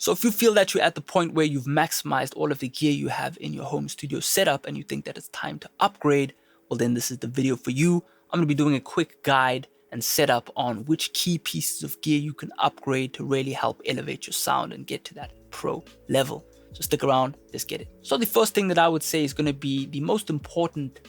So if you feel that you're at the point where you've maximized all of the gear you have in your home studio setup and you think that it's time to upgrade, well then this is the video for you. I'm going to be doing a quick guide and setup on which key pieces of gear you can upgrade to really help elevate your sound and get to that pro level. So stick around, let's get it. So the first thing that I would say is going to be the most important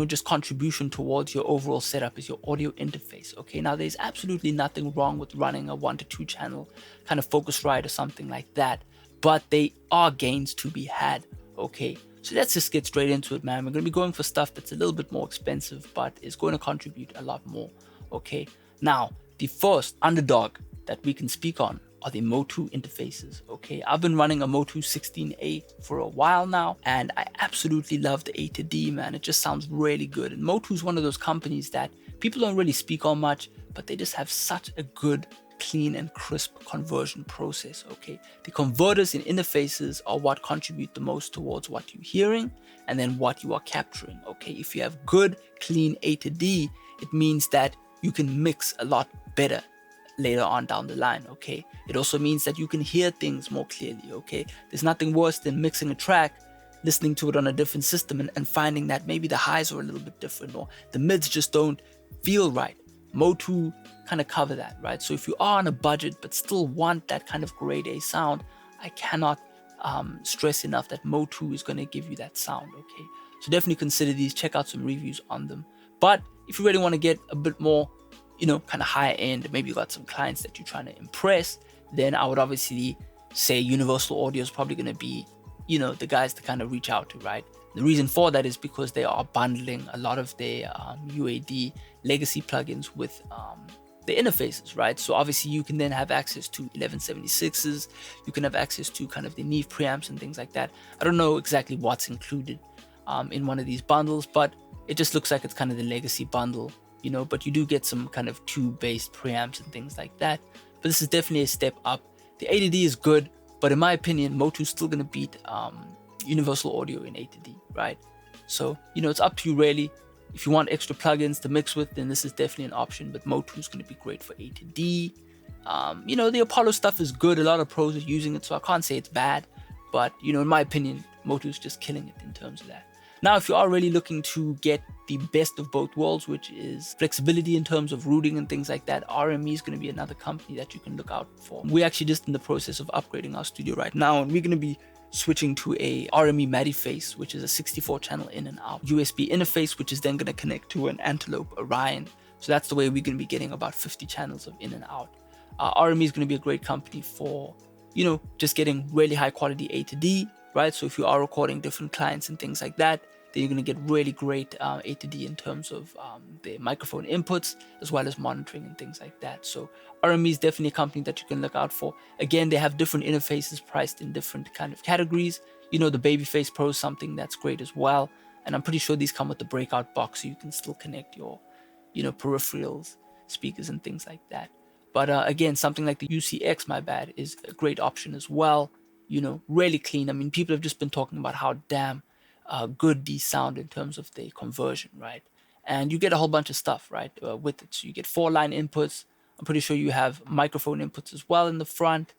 just contribution towards your overall setup is your audio interface. Okay, now there's absolutely nothing wrong with running a 1 to 2 channel kind of Focusrite or something like that, but they are gains to be had. Okay, so let's just get straight into it, man. We're going to be going for stuff that's a little bit more expensive, but is going to contribute a lot more. Okay, now the first underdog that we can speak on are the Motu interfaces. Okay, I've been running a Motu 16A for a while now, and I absolutely love the A to D, man. It just sounds really good. And Motu is one of those companies that people don't really speak on much, but they just have such a good, clean and crisp conversion process. Okay, the converters and interfaces are what contribute the most towards what you're hearing and then what you are capturing. Okay, if you have good, clean A to D, it means that you can mix a lot better later on down the line. Okay, it also means that you can hear things more clearly. Okay, there's nothing worse than mixing a track, listening to it on a different system and finding that maybe the highs are a little bit different or the mids just don't feel right. Motu kind of cover that, right? So if you are on a budget but still want that kind of grade A sound, I cannot stress enough that Motu is going to give you that sound. Okay, so definitely consider these, check out some reviews on them. But if you really want to get a bit more kind of higher end, maybe you got some clients that you're trying to impress, then I would obviously say Universal Audio is probably going to be, the guys to kind of reach out to, right? The reason for that is because they are bundling a lot of their UAD legacy plugins with the interfaces, right? So obviously you can then have access to 1176s, you can have access to kind of the Neve preamps and things like that. I don't know exactly what's included in one of these bundles, but it just looks like it's kind of the legacy bundle, but you do get some kind of tube-based preamps and things like that. But this is definitely a step up. The A to D is good, but in my opinion, Motu's still going to beat Universal Audio in A to D, right? So, it's up to you really. If you want extra plugins to mix with, then this is definitely an option, but Motu's going to be great for A to D. The Apollo stuff is good. A lot of pros are using it, so I can't say it's bad. But, in my opinion, Motu's just killing it in terms of that. Now, if you are really looking to get the best of both worlds, which is flexibility in terms of routing and things like that, RME is going to be another company that you can look out for. We're actually just in the process of upgrading our studio right now, and we're going to be switching to a RME Madiface, which is a 64 channel in and out USB interface, which is then going to connect to an Antelope Orion. So that's the way we're going to be getting about 50 channels of in and out. RME is going to be a great company for, just getting really high quality A to D, right? So if you are recording different clients and things like that, then you're going to get really great A to D in terms of the microphone inputs as well as monitoring and things like that. So RME is definitely a company that you can look out for. Again, they have different interfaces priced in different kind of categories. The Babyface Pro is something that's great as well. And I'm pretty sure these come with the breakout box, so you can still connect your, peripherals, speakers and things like that. But again, something like the UCX, my bad, is a great option as well. Really clean. I mean, people have just been talking about how damn good these sound in terms of the conversion, right? And you get a whole bunch of stuff, right, with it. So you get 4-line inputs. I'm pretty sure you have microphone inputs as well in the front.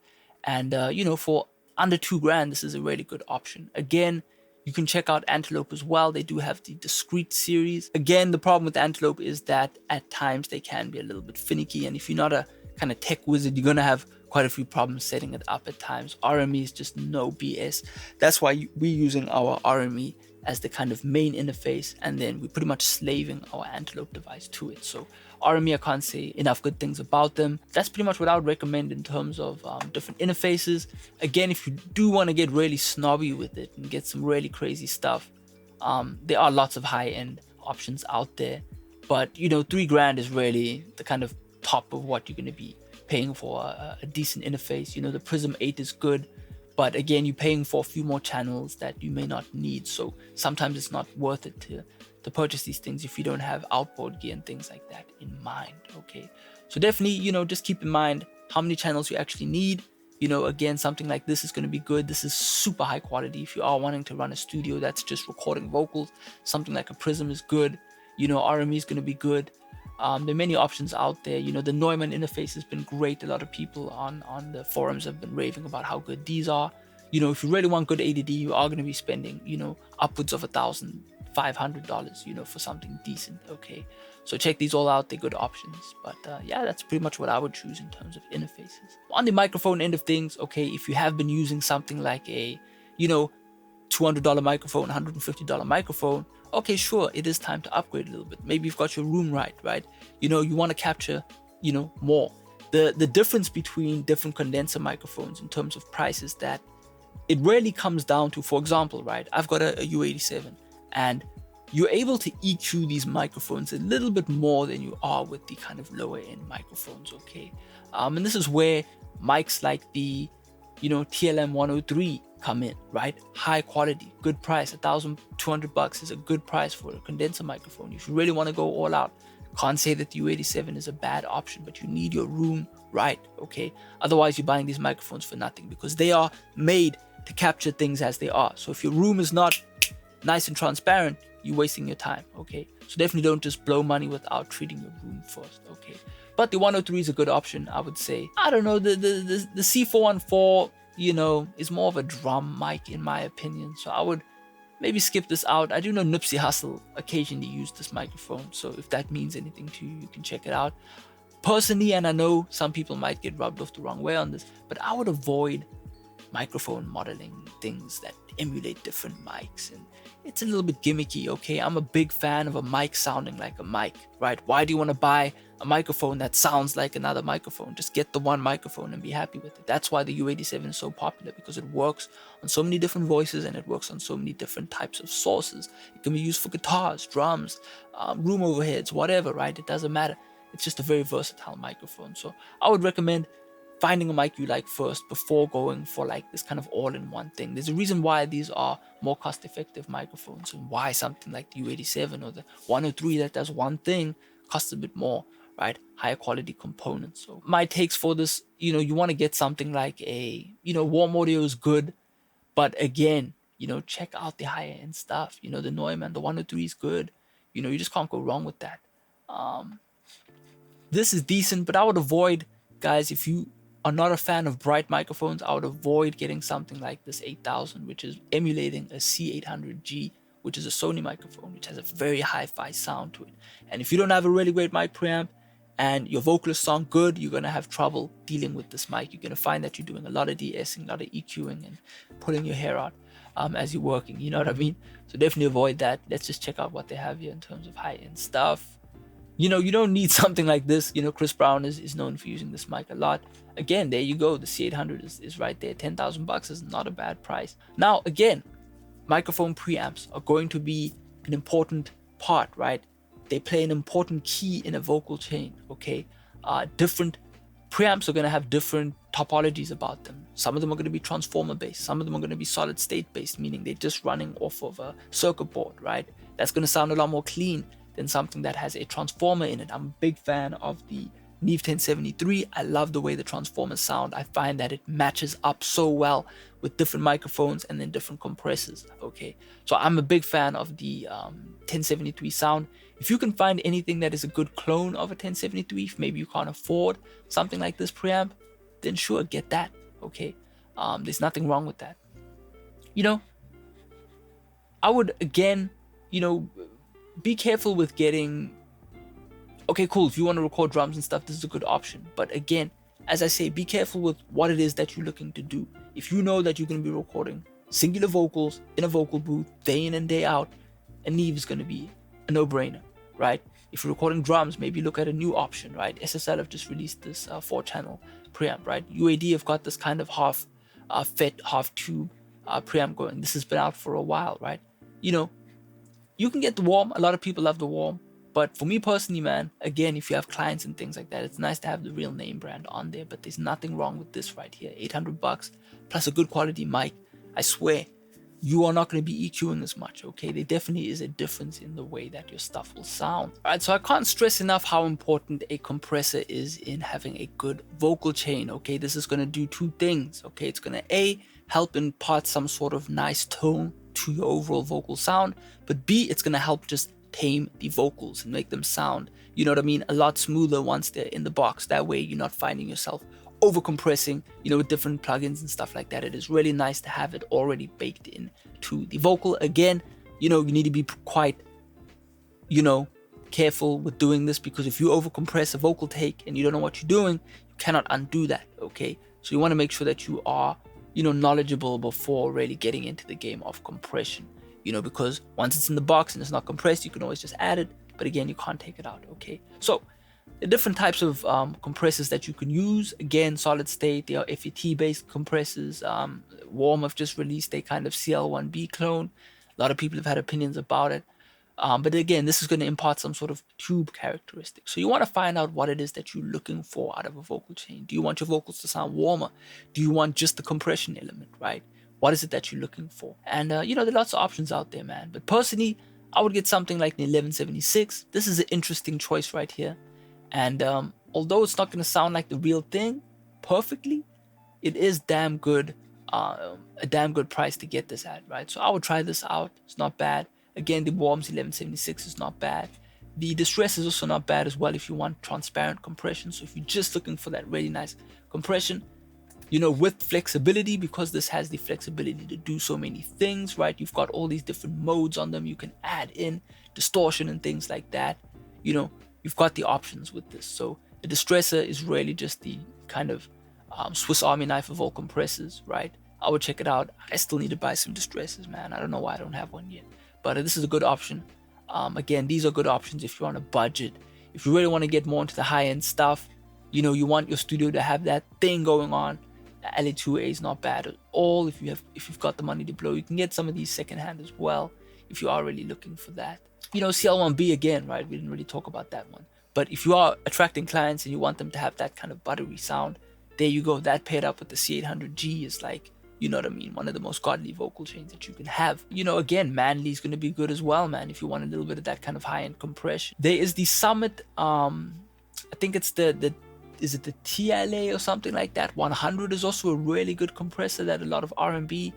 And, for under $2,000, this is a really good option. Again, you can check out Antelope as well. They do have the Discrete series. Again, the problem with Antelope is that at times they can be a little bit finicky. And if you're not a kind of tech wizard, you're going to have quite a few problems setting it up at times. RME is just no BS. That's why we're using our RME as the kind of main interface, and then we're pretty much slaving our Antelope device to it. So RME, I can't say enough good things about them. That's pretty much what I would recommend in terms of different interfaces. Again, if you do want to get really snobby with it and get some really crazy stuff, there are lots of high-end options out there. But, $3,000 is really the kind of top of what you're going to be paying for a decent interface. The Prism 8 is good, but again, you're paying for a few more channels that you may not need. So sometimes it's not worth it to purchase these things if you don't have outboard gear and things like that in mind. Okay, so definitely, just keep in mind how many channels you actually need. Again, something like this is going to be good. This is super high quality. If you are wanting to run a studio that's just recording vocals, something like a Prism is good. RME is going to be good. There are many options out there. You know, the Neumann interface has been great. A lot of people on the forums have been raving about how good these are. You know, if you really want good ADD, you are going to be spending, you know, upwards of $1,500, you know, for something decent. Okay, so check these all out. They're good options. But yeah, that's pretty much what I would choose in terms of interfaces. On the microphone end of things, okay, if you have been using something like a, you know, $200 microphone, $150 microphone, okay, sure, it is time to upgrade a little bit. Maybe you've got your room right? You know, you want to capture, you know, more. The difference between different condenser microphones in terms of price is that it rarely comes down to, for example, right, I've got a U87, and you're able to EQ these microphones a little bit more than you are with the kind of lower end microphones, okay? And this is where mics like the, you know, TLM 103 come in, right? High quality, good price. $1,200 is a good price for a condenser microphone. If you really want to go all out, can't say that the U87 is a bad option, but you need your room right, okay? Otherwise, you're buying these microphones for nothing, because they are made to capture things as they are. So if your room is not nice and transparent, you're wasting your time, okay? So definitely don't just blow money without treating your room first, okay? But the 103 is a good option, I would say. I don't know, the C414, you know, is more of a drum mic in my opinion. So I would maybe skip this out. I do know Nipsey Hussle occasionally used this microphone. So if that means anything to you, you can check it out. Personally, and I know some people might get rubbed off the wrong way on this, but I would avoid microphone modeling things that emulate different mics, and it's a little bit gimmicky, okay? I'm a big fan of a mic sounding like a mic, right? Why do you want to buy a microphone that sounds like another microphone? Just get the one microphone and be happy with it. That's why the U87 is so popular, because it works on so many different voices and it works on so many different types of sources. It can be used for guitars, drums, room overheads, whatever, right? It doesn't matter. It's just a very versatile microphone. So I would recommend finding a mic you like first before going for like this kind of all-in-one thing. There's a reason why these are more cost-effective microphones, and why something like the U87 or the 103 that does one thing costs a bit more, right? Higher quality components. So my takes for this, you know, you want to get something like a, you know, warm audio is good, but again, you know, check out the higher end stuff. You know, the Neumann, the 103 is good. You know, you just can't go wrong with that. This is decent, but I would avoid, guys, if you are not a fan of bright microphones, I would avoid getting something like this 8000, which is emulating a C800G, which is a Sony microphone, which has a very hi-fi sound to it. And if you don't have a really great mic preamp and your vocalists sound good, you're going to have trouble dealing with this mic. You're going to find that you're doing a lot of de-essing, a lot of EQing, and pulling your hair out as you're working, you know what I mean? So definitely avoid that. Let's just check out what they have here in terms of high-end stuff. You know, you don't need something like this. You know, Chris Brown is known for using this mic a lot. Again, there you go. The C800 is right there. $10,000 is not a bad price. Now, again, microphone preamps are going to be an important part, right? They play an important key in a vocal chain, okay? Different preamps are going to have different topologies about them. Some of them are going to be transformer based. Some of them are going to be solid state based, meaning they're just running off of a circuit board, right? That's going to sound a lot more clean than something that has a transformer in it. I'm a big fan of the Neve 1073. I love the way the transformers sound. I find that it matches up so well with different microphones and then different compressors, okay? So I'm a big fan of the 1073 sound. If you can find anything that is a good clone of a 1073, if maybe you can't afford something like this preamp, then sure, get that, okay? There's nothing wrong with that. You know, I would, again, you know, be careful with getting, okay, cool, if you want to record drums and stuff, this is a good option. But again, as I say, be careful with what it is that you're looking to do. If you know that you're going to be recording singular vocals in a vocal booth day in and day out, a Neve is going to be a no-brainer, right? If you're recording drums, maybe look at a new option, right? SSL have just released this 4-channel preamp, right? UAD have got this kind of half FET, half tube preamp going. This has been out for a while, right? You know, you can get the warm. A lot of people love the warm. But for me personally, man, again, if you have clients and things like that, it's nice to have the real name brand on there. But there's nothing wrong with this right here. $800 plus a good quality mic. I swear, you are not going to be EQing as much, okay? There definitely is a difference in the way that your stuff will sound. All right, so I can't stress enough how important a compressor is in having a good vocal chain, okay? This is going to do two things, okay? It's going to, A, help impart some sort of nice tone to your overall vocal sound, but B, it's going to help just tame the vocals and make them sound, you know what I mean, a lot smoother once they're in the box. That way you're not finding yourself over compressing, you know, with different plugins and stuff like that. It is really nice to have it already baked in to the vocal. Again, you know, you need to be quite, you know, careful with doing this, because if you over compress a vocal take and you don't know what you're doing, you cannot undo that. Okay, so you want to make sure that you are, you know, knowledgeable before really getting into the game of compression, you know, because once it's in the box and it's not compressed, you can always just add it, but again, you can't take it out. Okay, so the different types of compressors that you can use, again, solid state, they are FET based compressors. Warm have just released a kind of CL1B clone. A lot of people have had opinions about it. But again, this is going to impart some sort of tube characteristic. So you want to find out what it is that you're looking for out of a vocal chain. Do you want your vocals to sound warmer? Do you want just the compression element, right? What is it that you're looking for? And, you know, there are lots of options out there, man. But personally, I would get something like the 1176. This is an interesting choice right here. And although it's not going to sound like the real thing perfectly, it is damn good, a damn good price to get this at, right? So I would try this out. It's not bad. Again, the Worms 1176 is not bad. The Distress is also not bad as well if you want transparent compression. So if you're just looking for that really nice compression, you know, with flexibility, because this has the flexibility to do so many things, right? You've got all these different modes on them. You can add in distortion and things like that. You know, you've got the options with this. So the Distressor is really just the kind of Swiss Army knife of all compressors, right? I would check it out. I still need to buy some Distressors, man. I don't know why I don't have one yet. But this is a good option. Again, these are good options if you're on a budget. If you really want to get more into the high-end stuff, you know, you want your studio to have that thing going on, the LA2A is not bad at all. If you've got the money to blow, you can get some of these secondhand as well if you are really looking for that. You know, CL1B again, right? We didn't really talk about that one. But if you are attracting clients and you want them to have that kind of buttery sound, there you go. That paired up with the C800G is like, you know what I mean, one of the most godly vocal chains that you can have. You know, again, Manly's going to be good as well, man, if you want a little bit of that kind of high-end compression. There is the Summit, I think it's is it the TLA or something like that? 100 is also a really good compressor that a lot of R&B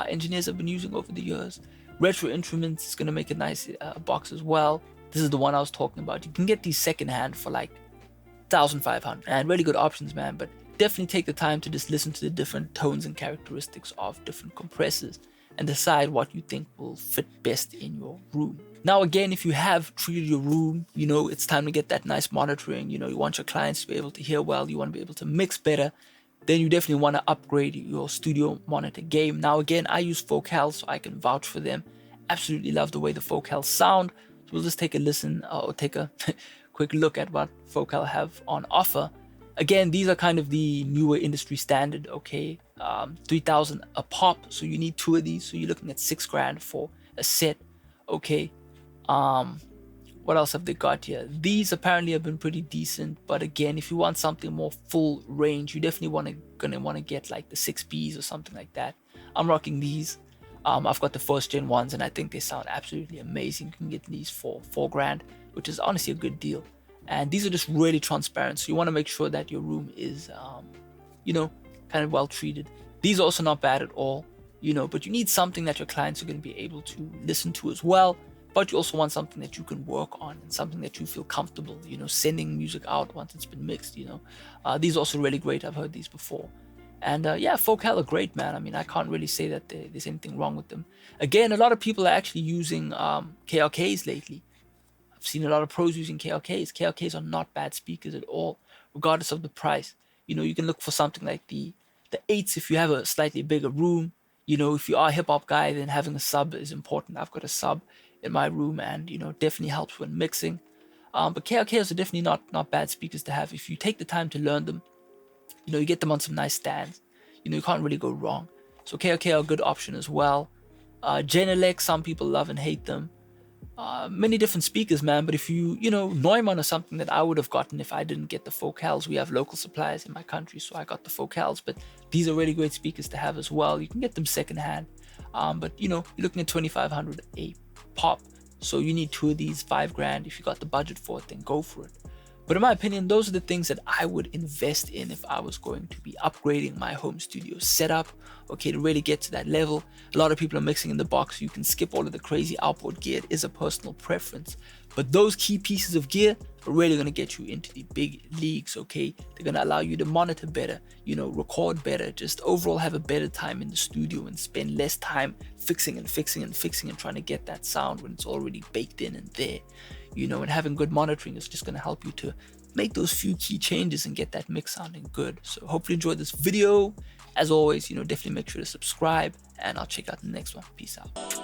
engineers have been using over the years. Retro Instruments is going to make a nice box as well. This is the one I was talking about. You can get these secondhand for like 1,500, and really good options, man. But definitely take the time to just listen to the different tones and characteristics of different compressors and decide what you think will fit best in your room. Now, again, if you have treated your room, you know, it's time to get that nice monitoring. You know, you want your clients to be able to hear well, you want to be able to mix better, then you definitely want to upgrade your studio monitor game. Now, again, I use Focal, so I can vouch for them. Absolutely love the way the Focal sound. So we'll just take a listen or take a quick look at what Focal have on offer. Again, these are kind of the newer industry standard, okay? 3,000 a pop, so you need 2 of these, so you're looking at $6,000 for a set, okay? What else have they got here? These apparently have been pretty decent, but again, if you want something more full range, you definitely gonna want to get like the 6Bs or something like that. I'm rocking these. I've got the first gen ones, and I think they sound absolutely amazing. You can get these for $4,000, which is honestly a good deal. And these are just really transparent, so you want to make sure that your room is, you know, kind of well treated. These are also not bad at all, you know, but you need something that your clients are going to be able to listen to as well. But you also want something that you can work on and something that you feel comfortable, you know, sending music out once it's been mixed, you know. These are also really great. I've heard these before. And yeah, Focal are great, man. I mean, I can't really say that there's anything wrong with them. Again, a lot of people are actually using KLKs lately. I've seen a lot of pros using KLKs. KLKs are not bad speakers at all, regardless of the price. You know, you can look for something like the 8s if you have a slightly bigger room. You know, if you are a hip-hop guy, then having a sub is important. I've got a sub in my room, and, you know, definitely helps when mixing. But KLKs are definitely not bad speakers to have. If you take the time to learn them, you know, you get them on some nice stands. You know, you can't really go wrong. So KLK are a good option as well. Genelec, some people love and hate them. Many different speakers, man. But if you know, Neumann or something that I would have gotten if I didn't get the Focals. We have local suppliers in my country, so I got the Focals. But these are really great speakers to have as well. You can get them secondhand. But, you know, you're looking at 2,500 a pop. So you need 2 of these, $5,000. If you got the budget for it, then go for it. But in my opinion, those are the things that I would invest in if I was going to be upgrading my home studio setup, okay, to really get to that level. A lot of people are mixing in the box, so you can skip all of the crazy outboard gear. It is a personal preference. But those key pieces of gear are really going to get you into the big leagues, okay? They're going to allow you to monitor better, you know, record better, just overall have a better time in the studio and spend less time fixing and trying to get that sound when it's already baked in and there. You know, and having good monitoring is just going to help you to make those few key changes and get that mix sounding good. So hopefully you enjoyed this video. As always, you know, definitely make sure to subscribe, and I'll check out the next one. Peace out.